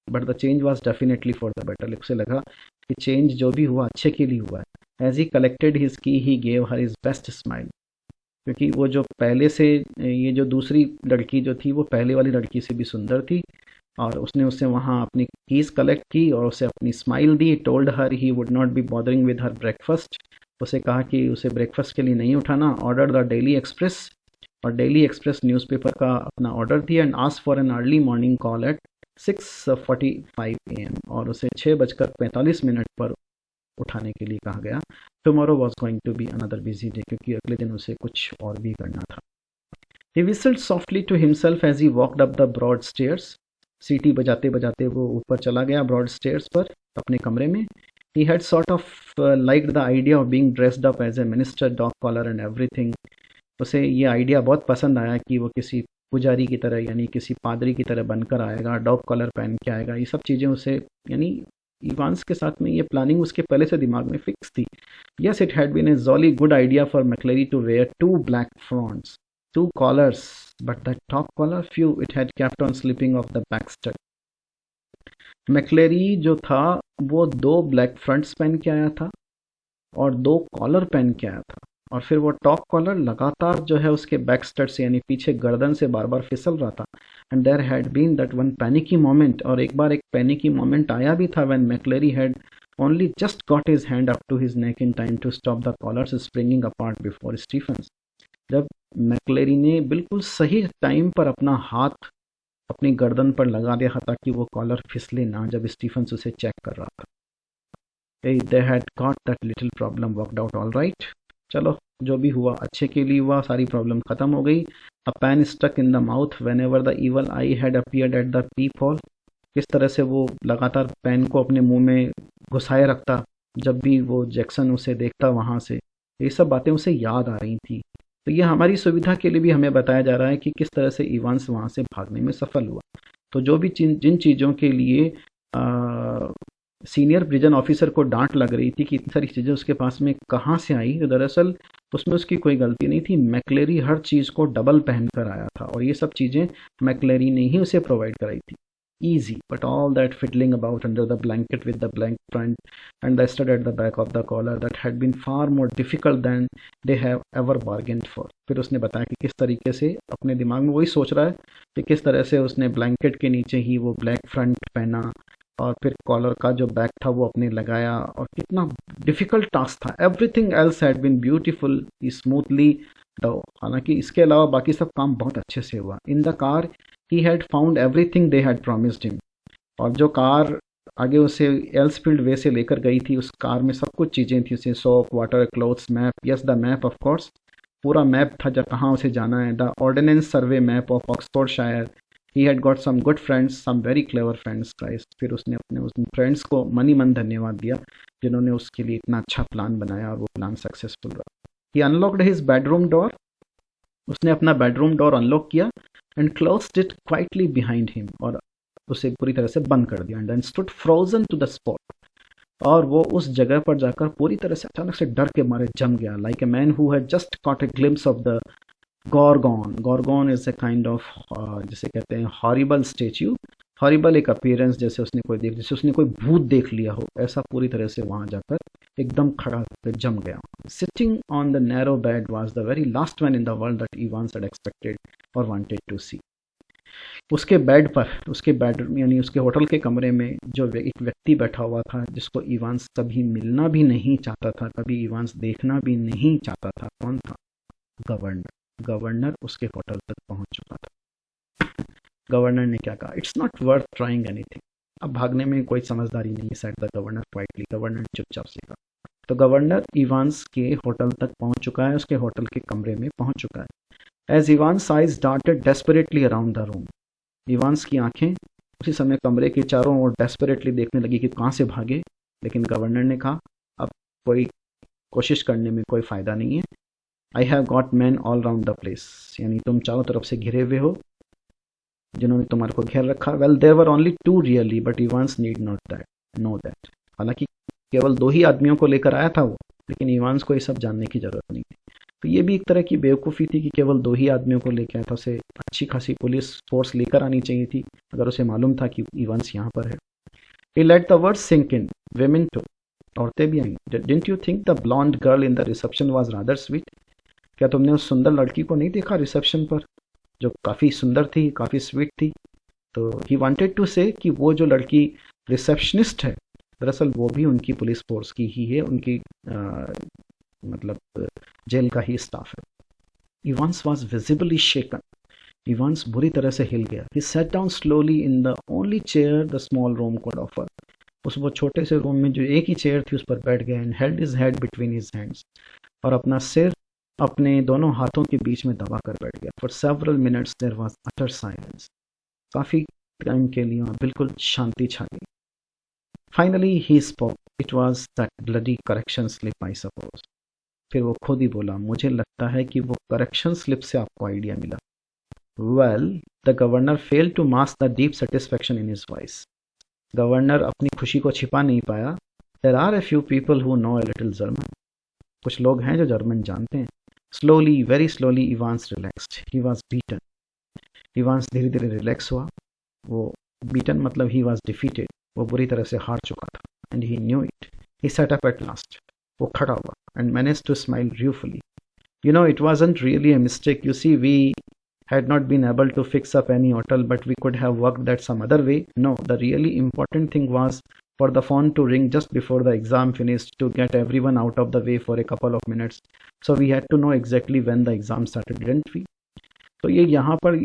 But the change was definitely for the better. उसे लगा कि चेंज जो भी हुआ अच्छे के लिए हुआ है। एज ही कलेक्टेड हिज की he gave her is best smile. क्योंकि वो जो पहले से, ये जो दूसरी लड़की जो थी वो पहले वाली लड़की से भी सुंदर थी, और उसने उससे वहाँ अपनी कीज़ कलेक्ट की और उसे अपनी smile the. Told her he would not be bothering with her breakfast. उसे कहा कि उसे ब्रेकफास्ट के लिए नहीं उठाना। ऑर्डर द डेली एक्सप्रेस, और डेली एक्सप्रेस न्यूज़पेपर का अपना ऑर्डर दिया। And ask for an early morning call at 6:45 AM, और उसे 6:45 पर उठाने के लिए कहा गया। Tomorrow was going to be another busy day, क्योंकि अगले दिन उसे कुछ और भी करना था। He whistled softly to himself as he walked up the broad stairs. सीटी बजाते बजाते वो ऊपर चला गया ब्रॉड स्टेयर्स पर अपने कमरे में। He had sort of liked the idea of being dressed up as a minister, dog collar and everything. उसे ये आइडिया बहुत पसंद आया कि वो किसी पुजारी की तरह, यानी किसी पादरी की तरह बनकर आएगा, डॉग कॉलर पहन के आएगा। ये सब चीज़ें उसे, यानी इवांस के साथ में ये प्लानिंग उसके पहले से दिमाग में फिक्स थी। Yes, it had been a jolly good idea for McCleery to wear 2 black fronts, 2 collars, but that top collar, phew, it had kept on slipping off the backstud. मैक्लेरी जो था वो 2 ब्लैक फ्रंट्स पहन के आया था और 2 collar पहन के आया था, और फिर वो टॉप कॉलर लगातार जो है उसके बैक स्टड से, यानी पीछे गर्दन से बार बार फिसल रहा था। And there had been that one panicky moment, और एक बार एक पैनिकी मोमेंट आया भी था, when McCleery had only just got his hand up to his neck in time to stop the collars springing apart before Stephens. जब McCleery ने बिल्कुल सही टाइम पर अपना हाथ अपनी गर्दन पर लगा दिया ताकि वो कॉलर फिसले ना, जब स्टीफन्स उसे चेक कर रहा था। दे had got that little problem worked out all right. चलो, जो भी हुआ अच्छे के लिए हुआ, सारी प्रॉब्लम खत्म हो गई। A pen stuck in the mouth whenever the evil eye had appeared at the peephole. किस तरह से वो लगातार पेन को अपने मुंह में घुसाए रखता जब भी वो जैक्सन उसे देखता वहाँ से। ये सब बातें उसे याद आ रही थी। तो ये हमारी सुविधा के लिए भी हमें बताया जा रहा है कि किस तरह से इवांस वहाँ से भागने में सफल हुआ। तो जो भी जिन चीज़ों के लिए सीनियर प्रिजन ऑफिसर को डांट लग रही थी कि इतनी सारी चीज़ें उसके पास में कहाँ से आई, तो दरअसल उसमें उसकी कोई गलती नहीं थी। मैक्लेरी हर चीज़ को डबल पहन कर आया था, और ये सब चीज़ें मैक्लेरी ने ही उसे प्रोवाइड कराई थी। Easy, but all that fiddling about under the blanket with the blank front and the stud at the back of the collar, that had been far more difficult than they have ever bargained for. फिर उसने बताया कि किस तरीके से अपने दिमाग में वही सोच रहा है कि किस तरह से उसने ब्लैंकेट के नीचे ही वो ब्लैक फ्रंट पहना और फिर कॉलर का जो बैक था वो अपने लगाया, और कितना डिफिकल्ट टास्क था। Everything else had been beautiful smoothly. हालांकि इसके अलावा बाकी सब काम बहुत अच्छे से हुआ। In the car he had found everything they had promised him। और जो कार आगे उसे एल्सफील्ड वे से लेकर गई थी, उस कार में सब कुछ चीज़ें थी। उसे soap, water, clothes, map, yes the map of course, पूरा मैप था जब कहाँ उसे जाना है। The ordnance survey map of Oxfordshire. He had got some good friends, some very clever friends guys. फिर उसने अपने उन फ्रेंड्स को मनी मन धन्यवाद दिया जिन्होंने उसके लिए इतना अच्छा प्लान बनाया, और वो प्लान सक्सेसफुल रहा। He unlocked his bedroom door. उसने अपना बेडरूम डोर अनलॉक किया and closed it quietly behind him, और उसे पूरी तरह से बंद कर दिया। And then stood frozen to the spot, और वो उस जगह पर जाकर पूरी तरह से अचानक से डर के मारे जम गया। Like a man who had just caught a glimpse of the Gorgon. Gorgon is a kind of, जिसे कहते हैं हॉरिबल स्टेच्यू। हॉरिबल एक अपीयरेंस, जैसे उसने कोई भूत देख लिया हो, ऐसा पूरी तरह से वहां जाकर एकदम खड़ा होकर जम गया। Sitting on the narrow bed was the very last one in the world that Evans had expected और वांटेड टू सी। उसके बेड पर, उसके बेडरूम यानी उसके होटल के कमरे में जो एक व्यक्ति बैठा हुआ था, जिसको इवांस कभी मिलना भी नहीं चाहता था, कभी इवांस देखना भी नहीं चाहता था। कौन था? गवर्नर। गवर्नर उसके होटल तक पहुंच चुका था। गवर्नर ने क्या कहा? It's not worth trying anything. अब भागने में कोई समझदारी नहीं, said the governor quietly. Governor चुपचाप से कहा। तो गवर्नर इवांस के होटल तक पहुंच चुका है, उसके होटल के कमरे में पहुंच चुका है। As Evans eyes darted desperately around the room. Evans की आंखें उसी समय कमरे के चारों ओर डेस्परेटली देखने लगी कि कहाँ से भागे। लेकिन गवर्नर ने कहा, अब कोई कोशिश करने में कोई फ़ायदा नहीं है। आई have got man all round the place, यानी तुम चारों तरफ से घिरे हुए हो। जिन्होंने तुम्हारे को घेर रखा? Well there were only two really, but Evans need not that know that. हालांकि केवल दो ही आदमियों को लेकर आया था वो, लेकिन इवांस को ये सब जानने की जरूरत नहीं है। तो ये भी एक तरह की बेवकूफ़ी थी कि केवल दो ही आदमियों को लेकर आया था, उसे अच्छी खासी पुलिस फोर्स लेकर आनी चाहिए थी अगर उसे मालूम था कि इवांस यहाँ पर है। He let the words sink in. Women too. औरतें भी आई। Didn't you think the blonde girl in the reception was rather sweet? क्या तुमने उस सुंदर लड़की को नहीं देखा रिसेप्शन पर, जो काफ़ी सुंदर थी, काफ़ी स्वीट थी? तो ही वांटेड टू से कि वो जो लड़की रिसेप्शनिस्ट है, दरअसल वो भी उनकी पुलिस फोर्स की ही है, उनकी मतलब जेल का ही स्टाफ है। Evans was visibly shaken. Evans बुरी तरह से हिल गया। He sat down slowly in the only chair the small room could offer. उस वो छोटे से रूम में जो एक ही चेयर थी उस पर बैठ गया and held his head between his hands. और अपना सिर अपने दोनों हाथों के बीच में दबा कर बैठ गया। For several minutes there was utter silence. काफी टाइम के लिए वहाँ बिल्कुल शांति छा गई। Finally he spoke. It was that bloody correction slip, I suppose. फिर वो खुद ही बोला, मुझे लगता है कि वो करेक्शन स्लिप से आपको आइडिया मिला। Well, the governor failed to mask the deep satisfaction in his voice. Governor अपनी खुशी को छिपा नहीं पाया। There are a few people who know a little German. कुछ लोग हैं जो जर्मन जानते हैं। Slowly, very slowly, Evans relaxed. He was beaten. Evans धीरे धीरे रिलैक्स हुआ। वो beaten मतलब he was defeated. वो बुरी तरह से हार चुका था। And he knew it. He sat up at last. वो खड़ा हुआ and managed to smile ruefully. You know, it wasn't really a mistake. You see, we had not been able to fix up any hotel, but we could have worked that some other way. No, the really important thing was for the phone to ring just before the exam finished to get everyone out of the way for a couple of minutes. So we had to know exactly when the exam started, didn't we? तो ये यहाँ पर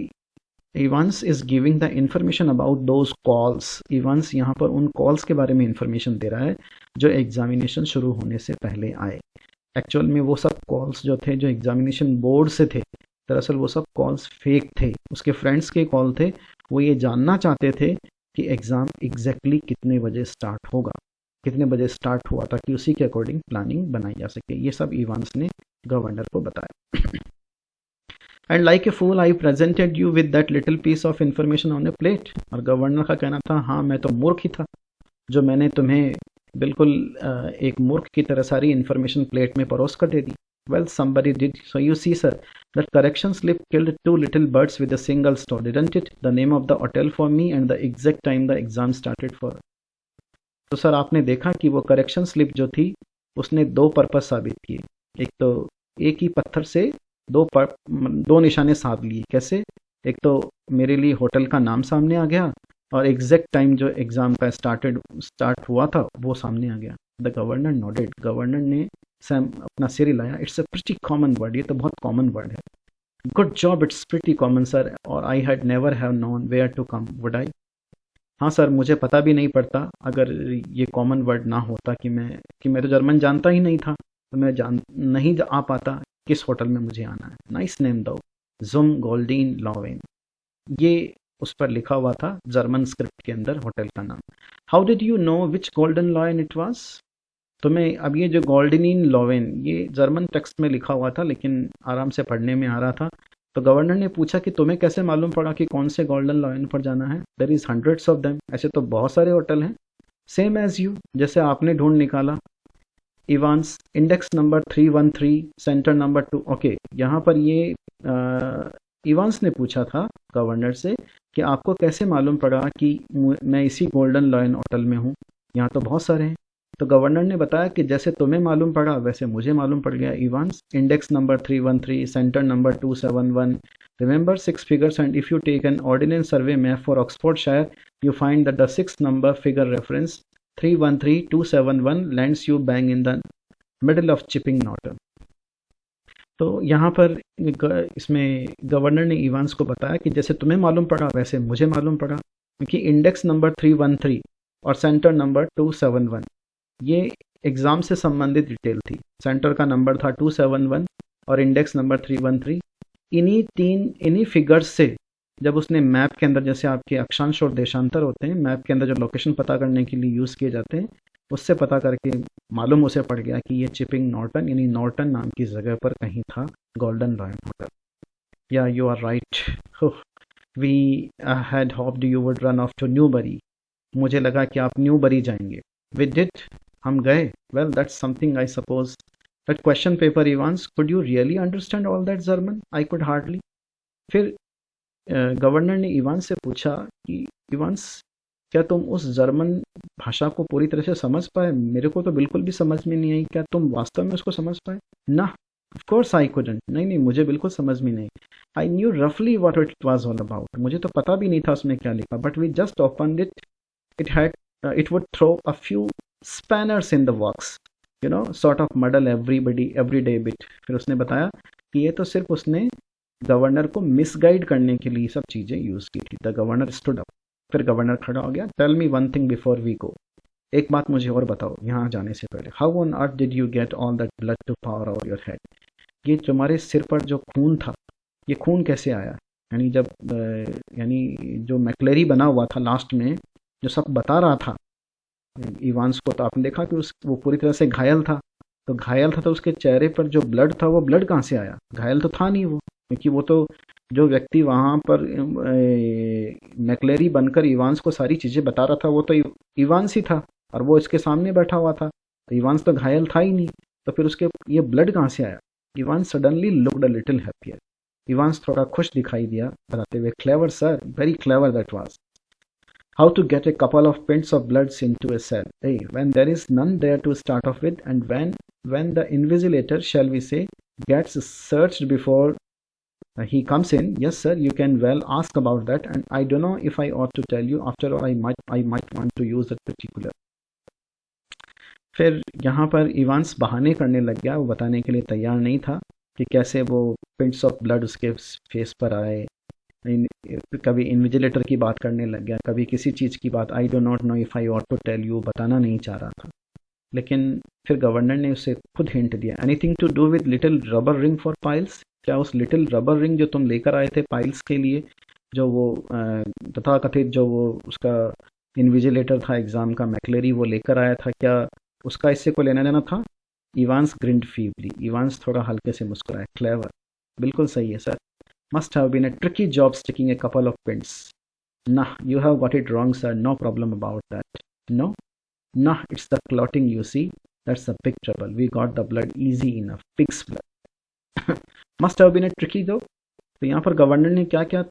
Evans is giving the information about those calls. Evans यहाँ पर उन calls के बारे में information दे रहा है जो एग्जामिनेशन शुरू होने से पहले आए। एक्चुअल में वो सब कॉल्स जो थे जो एग्जामिनेशन बोर्ड से थे, दरअसल वो सब कॉल्स फेक थे। उसके फ्रेंड्स के कॉल थे। वो ये जानना चाहते थे कि एग्ज़ाम एग्जैक्टली कितने बजे स्टार्ट होगा, कितने बजे स्टार्ट हुआ, ताकि उसी के अकॉर्डिंग प्लानिंग बनाई जा सके। ये सब इवांस ने गवर्नर को बताया। And like a fool I presented you with that little piece of information on a plate. और गवर्नर का कहना था, हाँ मैं तो मूर्ख ही था जो मैंने तुम्हें बिल्कुल एक मूर्ख की तरह सारी इन्फॉर्मेशन प्लेट में परोस कर दे दी। Well, somebody did. So you see, sir, that correction slip killed two little birds with a single stone, didn't it? The name of the hotel for me and the exact time the exam started for. तो sir आपने देखा कि वो correction slip जो थी उसने दो purpose साबित किए। एक तो एक ही पत्थर से दो निशाने साध लिए। कैसे? एक तो मेरे लिए होटल का नाम सामने आ गया और एग्जैक्ट टाइम जो एग्जाम का स्टार्ट हुआ था वो सामने आ गया। The governor nodded. गवर्नर ने सैम अपना सिर हिलाया। It's a pretty common word. ये तो बहुत कॉमन वर्ड है। Good job, it's pretty common sir, और I had never have known where to come, would I? हाँ सर, मुझे पता भी नहीं पड़ता अगर ये कॉमन वर्ड ना होता कि मैं तो जर्मन जानता ही नहीं था, तो मैं नहीं आ पाता किस होटल में मुझे आना है। नाइस नेम दो, जुम गोल्डीन लॉवेन। ये उस पर लिखा हुआ था जर्मन स्क्रिप्ट के अंदर होटल का नाम। How did you know which Golden Lion it was? तो मैं अब ये जो गोल्डनिन लॉवेन ये जर्मन टेक्स्ट में लिखा हुआ था लेकिन आराम से पढ़ने में आ रहा था। तो गवर्नर ने पूछा कि तुम्हें कैसे मालूम पड़ा कि कौन से गोल्डन लॉवेन पर जाना है? There is hundreds of them. ऐसे तो बहुत सारे होटल हैं। सेम एज यू, जैसे आपने ढूंढ निकाला। Evans, index number 313, center number 2। Okay, यहाँ पर ये इवांस ने पूछा था गवर्नर से कि आपको कैसे मालूम पड़ा कि मैं इसी गोल्डन लॉयन होटल में हूँ, यहाँ तो बहुत सारे हैं। तो गवर्नर ने बताया कि जैसे तुम्हें मालूम पड़ा वैसे मुझे मालूम पड़ गया। Evans, index number 313, center number 271, remember 6 figures and if you take an ordnance survey map for Oxfordshire you find that the 6th number figure reference 313271 lands you bang in the middle of Chipping Norton. तो यहाँ पर इसमें governor ने Evans को बताया कि जैसे तुम्हें मालूम पड़ा वैसे मुझे मालूम पड़ा, क्योंकि इंडेक्स नंबर 313 और सेंटर नंबर 271 ये एग्ज़ाम से संबंधित डिटेल थी। सेंटर का नंबर था 271 और इंडेक्स नंबर 313। इन्हीं फिगर्स से जब उसने मैप के अंदर, जैसे आपके अक्षांश और देशांतर होते हैं, मैप के अंदर जो लोकेशन पता करने के लिए यूज़ किए जाते हैं, उससे पता करके मालूम उसे पड़ गया कि ये चिपिंग नॉर्टन यानी नॉर्टन नाम की जगह पर कहीं था Golden Lion hotel. Yeah you are right. We had hoped you would run off to Newbury, मुझे लगा कि आप न्यूबरी जाएंगे। वी डिड, हम गए। Well that's something I suppose. But question paper Evans, could you really understand all that German? I could hardly. फिर governor ने Evans से पूछा कि इवांस, क्या तुम उस जर्मन भाषा को पूरी तरह से समझ पाए? मेरे को तो बिल्कुल भी समझ में नहीं आई, क्या तुम वास्तव में उसको समझ पाए? ना, ऑफ कोर्स आई कुडंट, नहीं नहीं, मुझे बिल्कुल समझ में नहीं। आई न्यू रफली what it was all about, मुझे तो पता भी नहीं था उसमें क्या लिखा, but we just opened it, it had it would throw a few spanners in the works, you know, sort of muddle everybody every day bit. फिर उसने बताया कि ये तो सिर्फ उसने गवर्नर को मिसगाइड करने के लिए सब चीज़ें यूज़ की थी। द गवर्नर स्टूड अप, फिर गवर्नर खड़ा हो गया। Tell me one thing before we go, एक बात मुझे और बताओ यहाँ जाने से पहले। How on earth did you get all that blood to pour over your head? ये तुम्हारे सिर पर जो खून था, ये खून कैसे आया? यानी जब यानी जो मैक्लेरी बना हुआ था लास्ट में, जो सब बता रहा था इवांस को, तो आपने देखा कि वो पूरी तरह से घायल था। तो घायल था तो उसके चेहरे पर जो ब्लड था, वो ब्लड कहाँ से आया? घायल तो था नहीं वो, क्योंकि वो तो जो व्यक्ति वहां पर मैक्लेरी बनकर इवांस को सारी चीजें बता रहा था, वो तो इवांस ही था, और वो इसके सामने बैठा हुआ था, तो इवांस तो घायल था ही नहीं। तो फिर उसके ये ब्लड कहाँ से आया? Evans suddenly looked a little happier, Evans थोड़ा खुश दिखाई दिया, बताते हुए, clever sir, very clever that was. How to get a couple of pints of bloods into a cell, hey, when there is none there to start off with, and when the invigilator, shall we say, gets searched before he comes in. Yes sir, you can well ask about that, and I don't know if I ought to tell you. After all, I might want to use that particular. फिर यहाँ पर Evans बहाने करने लग गया, वो बताने के लिए तैयार नहीं था कि कैसे वो पिंट्स ऑफ ब्लड उसके फेस पर आए। कभी इन्विजिलेटर की बात करने लग गया, कभी किसी चीज़ की बात। I do not know if I ought to tell you, बताना नहीं चाह रहा था। लेकिन फिर गवर्नर ने उसे खुद हिंट दिया, anything to do with little rubber ring for piles? क्या उस लिटिल रबर रिंग जो तुम लेकर आए थे पाइल्स के लिए, जो वो तथाकथित जो वो उसका इन्विजिलेटर था एग्जाम का, मैक्लेरी, वो लेकर आया था, क्या उसका इससे कोई लेना देना था? इवांस ग्रिंड फीवली, इवांस थोड़ा हल्के से मुस्कुराया। क्लेवर, बिल्कुल सही है sir. Must have been a tricky job sticking a couple of pins. Nah, you have got it wrong, sir. No problem about that. No? Nah, it's the clotting, you see. That's the big trouble. We got the blood easy enough. Pig's blood. Must have been a tricky though. तो यहाँ पर governor ने क्या क्या,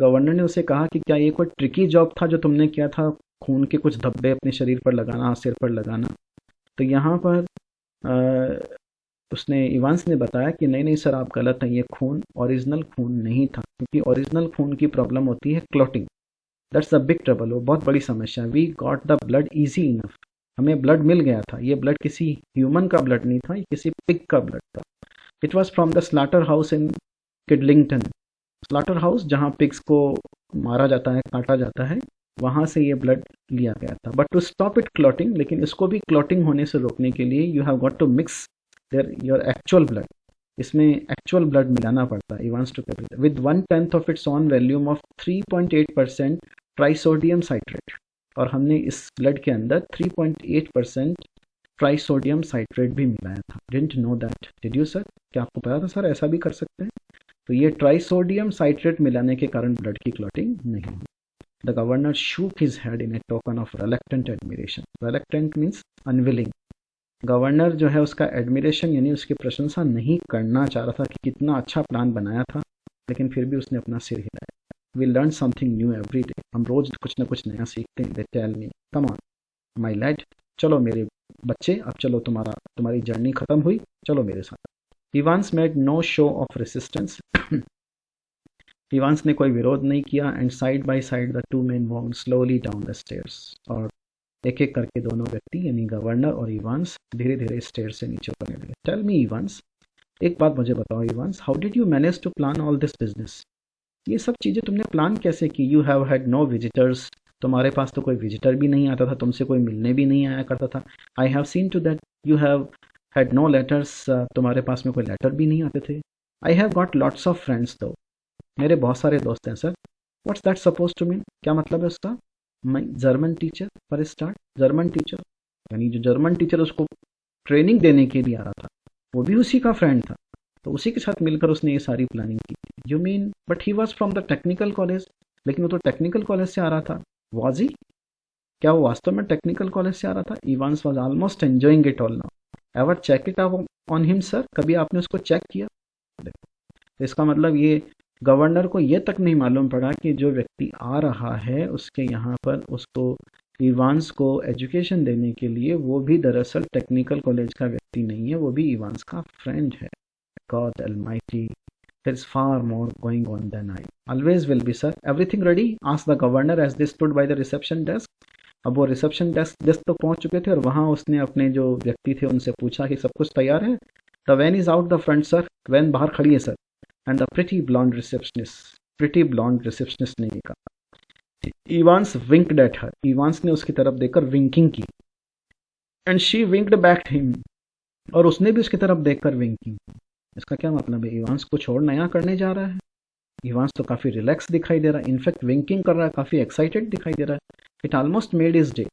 governor ने उसे कहा कि क्या ये कोई ट्रिकी जॉब था जो तुमने किया था, खून के कुछ धब्बे अपने शरीर पर लगाना, सिर पर लगाना? तो यहाँ पर उसने, इवांस ने बताया कि नहीं नहीं सर, आप गलत हैं, ये खून ओरिजिनल खून नहीं था, क्योंकि ओरिजिनल खून की प्रॉब्लम होती है clotting. That's a big trouble, वो बहुत बड़ी समस्या है। We got the blood easy enough, हमें ब्लड मिल गया था। ये ब्लड किसी ह्यूमन का ब्लड नहीं था, ये किसी पिग का ब्लड था। It was from the slaughter house in Kidlington. Slaughter house जहाँ पिग्स को मारा जाता है, काटा जाता है, वहां से ये ब्लड लिया गया था। But to stop it clotting, लेकिन इसको भी क्लॉटिंग होने से रोकने के लिए you have got to mix your actual blood, इसमें एक्चुअल ब्लड मिलाना पड़ता है। Evans two capital with 1/10 of its own volume of 3.8% trisodium citrate, और हमने इस ब्लड के अंदर 3.8% ट्राइसोडियम साइट्रेट भी मिलाया था। Didn't know that, did you sir? क्या आपको पता था सर ऐसा भी कर सकते हैं? तो ये ट्राइसोडियम साइट्रेट मिलाने के कारण ब्लड की क्लॉटिंग नहीं हुई। The governor shook his head in A token of reluctant admiration. reluctant means unwilling. Governor जो है उसका एडमिरेशन यानी उसकी प्रशंसा नहीं करना चाह रहा था कि कितना अच्छा प्लान बनाया था, लेकिन फिर भी उसने अपना सिर हिलाया। We learn something new every day, हम रोज कुछ ना कुछ नया सीखते हैं। They tell me, come on my lad, चलो मेरे बच्चे, अब चलो, तुम्हारी जर्नी खत्म हुई, चलो मेरे साथ। Evans made no show of resistance. Evans ने कोई विरोध नहीं किया। And side by side the two men walked slowly down the stairs, और एक एक करके दोनों व्यक्ति यानी गवर्नर और इवांस धीरे धीरे स्टेयर से नीचे उतरने लगे। टेल मी इवांस, एक बात मुझे बताओ Evans, how did you manage to plan all this business? ये सब चीज़ें तुमने प्लान कैसे की? You have had no visitors, तुम्हारे पास तो कोई विजिटर भी नहीं आता था, तुमसे कोई मिलने भी नहीं आया करता था। I have seen to that you have had no letters, तुम्हारे पास में कोई लेटर भी नहीं आते थे। I have got lots of friends though, मेरे बहुत सारे दोस्त हैं sir. What's that suppose to mean, क्या मतलब है उसका? मैं German teacher for start, German teacher यानी जो जर्मन टीचर उसको ट्रेनिंग देने के लिए आ रहा था, वो भी उसी का फ्रेंड था, तो उसी के साथ मिलकर उसने ये सारी प्लानिंग की थी। You mean, but he was from the technical college, लेकिन वो तो टेक्निकल कॉलेज से आ रहा था। Was he? क्या वो वास्तव में टेक्निकल कॉलेज से आ रहा था? Evans was almost enjoying it all now. Ever check it up on him sir? कभी आपने उसको चेक किया? देखो, तो इसका मतलब ये गवर्नर को ये तक नहीं मालूम पड़ा कि जो व्यक्ति आ रहा है उसके यहाँ पर उसको इवांस को एजुकेशन देने के लिए, वो भी दरअसल टेक्निकल कॉलेज का व्यक्ति नहीं है, वो भी इवांस का फ्रेंड है। God Almighty, there is far more going on than I always will be, sir. Everything ready? Asked the governor as they stood by the reception desk. अब वो रिसेप्शन डेस्क तो पहुंच चुके थे और वहां उसने अपने जो व्यक्ति थे उनसे पूछा कि सब कुछ तैयार है? The van is out the front sir. Van बाहर खड़ी है sir. And the pretty blonde receptionist ने कहा। Evans winked at her. Evans ने उसकी तरफ देखकर विंकिंग की। And she winked back him. और उसने भी उसकी तरफ देखकर विंकिंग की। इसका क्या मतलब है? इवांस कुछ और नया करने जा रहा है। इवांस तो काफ़ी रिलैक्स दिखाई दे रहा है, इनफैक्ट विंकिंग कर रहा है, काफ़ी एक्साइटेड दिखाई दे रहा है। It almost made his day.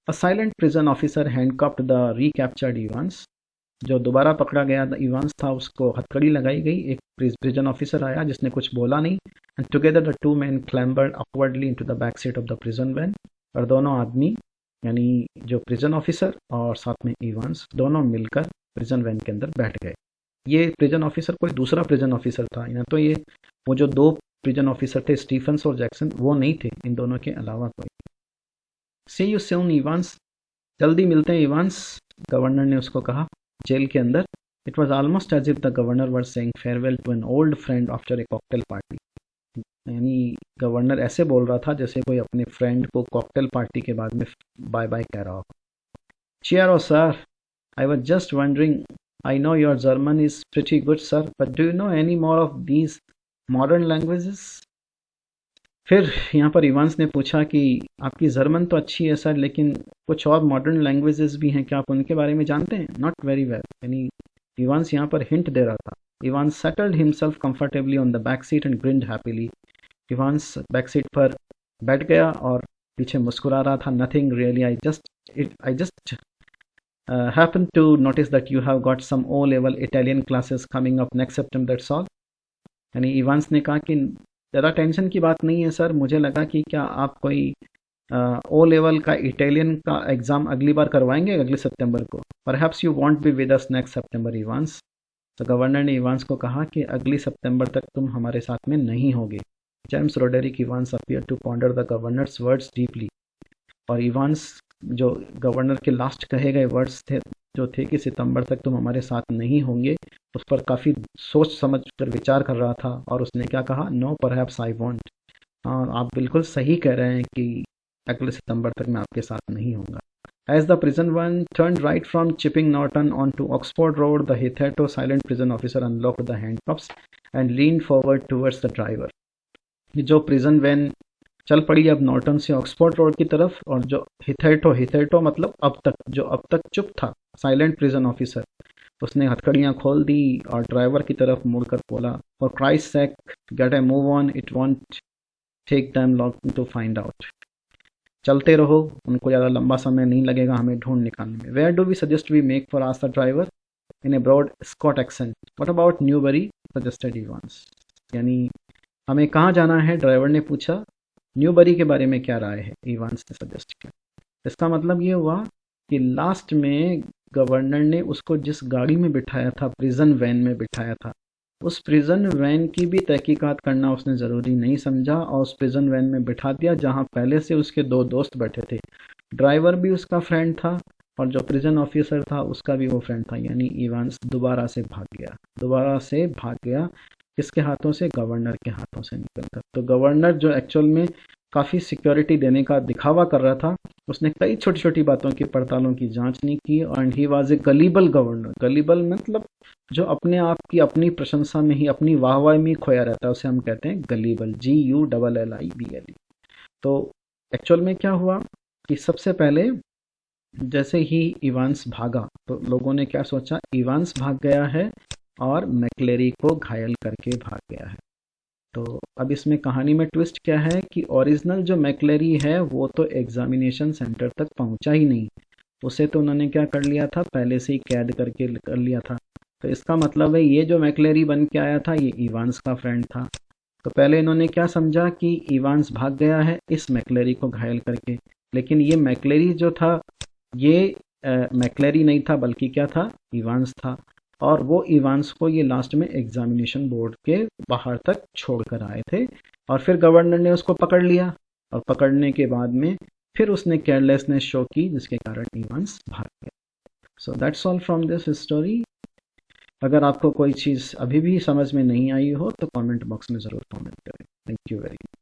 A silent prison officer handcuffed the recaptured Evans. जो दोबारा पकड़ा गया इवांस था उसको हथकड़ी लगाई गई। एक प्रिजन ऑफिसर आया जिसने कुछ बोला नहीं। And together the two men clambered upwardly into the back seat of the prison van. और दोनों आदमी, यानी जो प्रिजन ऑफिसर और साथ में इवांस, दोनों मिलकर प्रिजन वैन के अंदर बैठ गए। ये प्रिजन ऑफिसर कोई दूसरा प्रिजन ऑफिसर था, या तो ये वो जो दो प्रिजन ऑफिसर थे स्टीफन्स और जैक्सन, वो नहीं थे, इन दोनों के अलावा कोई। सी यू सून इवांस। जल्दी मिलते हैं इवांस, गवर्नर ने उसको कहा जेल के अंदर। It was almost as if the governor were saying farewell to an old friend after a cocktail party. यानी गवर्नर ऐसे बोल रहा था जैसे कोई अपने फ्रेंड को कॉकटेल पार्टी के बाद में बाय बाय कह रहा हो। Cheero, sir. I was just wondering, I know your German is pretty good, sir, but do you know any more of these modern languages? फिर यहाँ पर इवांस ने पूछा कि आपकी जर्मन तो अच्छी है सर, लेकिन कुछ और मॉडर्न लैंग्वेजेस भी हैं, क्या आप उनके बारे में जानते हैं? Not very well. यानी इवांस यहाँ पर हिंट दे रहा था। Evans settled himself comfortably on the back seat and grinned happily. Evans back seat पर बैठ गया और पीछे मुस्कुरा रहा था। Nothing really, I just happen to notice that you have got some O-level Italian classes coming up next September, that's all. यानी Evans ने कहा कि ज़्यादा टेंशन की बात नहीं है सर, मुझे लगा कि क्या आप कोई ओ लेवल का इटालियन का एग्ज़ाम अगली बार करवाएंगे अगले सितंबर को। Perhaps you want be with us next September Evans. तो गवर्नर ने इवांस को कहा कि अगली सितंबर तक तुम हमारे साथ में नहीं होगे। James Roderick Evans appear to ponder the governor's words deeply. और इवांस जो गवर्नर के लास्ट कहे गए वर्ड्स थे जो थे कि सितंबर तक तुम हमारे साथ नहीं होंगे, उस पर काफ़ी सोच समझ कर विचार कर रहा था। और उसने क्या कहा? No perhaps I won't. और आप बिल्कुल सही कह रहे हैं कि अगले सितंबर तक मैं आपके साथ नहीं होऊंगा। As the prison van turned right from Chipping Norton onto Oxford Road, the hitherto silent prison officer unlocked the handcuffs and leaned forward towards the driver. जो प्रिजन वैन चल पड़ी अब नॉर्टन से ऑक्सफोर्ड रोड की तरफ, और जो हिथेटो मतलब जो अब तक चुप था साइलेंट प्रिजन ऑफिसर, उसने हथकड़ियाँ खोल दी और ड्राइवर की तरफ मुड़कर बोला, for Christ sake get a move on, it won't take them long to find out. चलते रहो, उनको ज़्यादा लंबा समय नहीं लगेगा हमें ढूंढ निकालने में। Where do we suggest we make for ask the driver in a broad Scot accent. What about Newbury suggested Evans. यानी हमें कहाँ जाना है, ड्राइवर ने पूछा। न्यूबरी के बारे में क्या राय है, इवांस ने सजेस्ट किया। इसका मतलब ये हुआ कि लास्ट में गवर्नर ने उसको जिस गाड़ी में बिठाया था, प्रिजन वैन में बिठाया था, उस प्रिजन वैन की भी तहकीकात करना उसने ज़रूरी नहीं समझा और उस प्रिजन वैन में बिठा दिया जहां पहले से उसके दो दोस्त बैठे थे। ड्राइवर भी उसका फ्रेंड था और जो प्रिजन ऑफिसर था उसका भी वो फ्रेंड था। यानी इवांस दोबारा से भाग गया। किसके हाथों से? गवर्नर के हाथों से निकलकर। तो गवर्नर जो एक्चुअल में काफ़ी सिक्योरिटी देने का दिखावा कर रहा था, उसने कई छोटी छोटी बातों की पड़तालों की जांच नहीं की। And he was a gullible governor. Gullible मतलब जो अपने आप की अपनी प्रशंसा में ही, अपनी वाहवाही में खोया रहता है, उसे हम कहते हैं गलीबल। GULLIBLE। तो एक्चुअल में क्या हुआ कि सबसे पहले जैसे ही इवांस भागा तो लोगों ने क्या सोचा, इवांस भाग गया है और मैक्लेरी को घायल करके भाग गया है। तो अब इसमें कहानी में ट्विस्ट क्या है कि ओरिजिनल जो मैक्लेरी है वो तो एग्जामिनेशन सेंटर तक पहुंचा ही नहीं, उसे तो उन्होंने क्या कर लिया था, पहले से ही कैद करके कर लिया था। तो इसका मतलब है ये जो मैक्लेरी बन के आया था ये इवांस का फ्रेंड था। तो पहले इन्होंने क्या समझा कि इवांस भाग गया है इस मैक्लेरी को घायल करके, लेकिन ये मैक्लेरी जो था ये मैक्लेरी नहीं था बल्कि क्या था, इवांस था। और वो इवांस को ये लास्ट में एग्जामिनेशन बोर्ड के बाहर तक छोड़ कर आए थे, और फिर गवर्नर ने उसको पकड़ लिया, और पकड़ने के बाद में फिर उसने केयरलेसनेस शो की जिसके कारण इवांस भाग गया। So that's all from this story. अगर आपको कोई चीज़ अभी भी समझ में नहीं आई हो तो कमेंट बॉक्स में ज़रूर कमेंट करें। Thank you very much.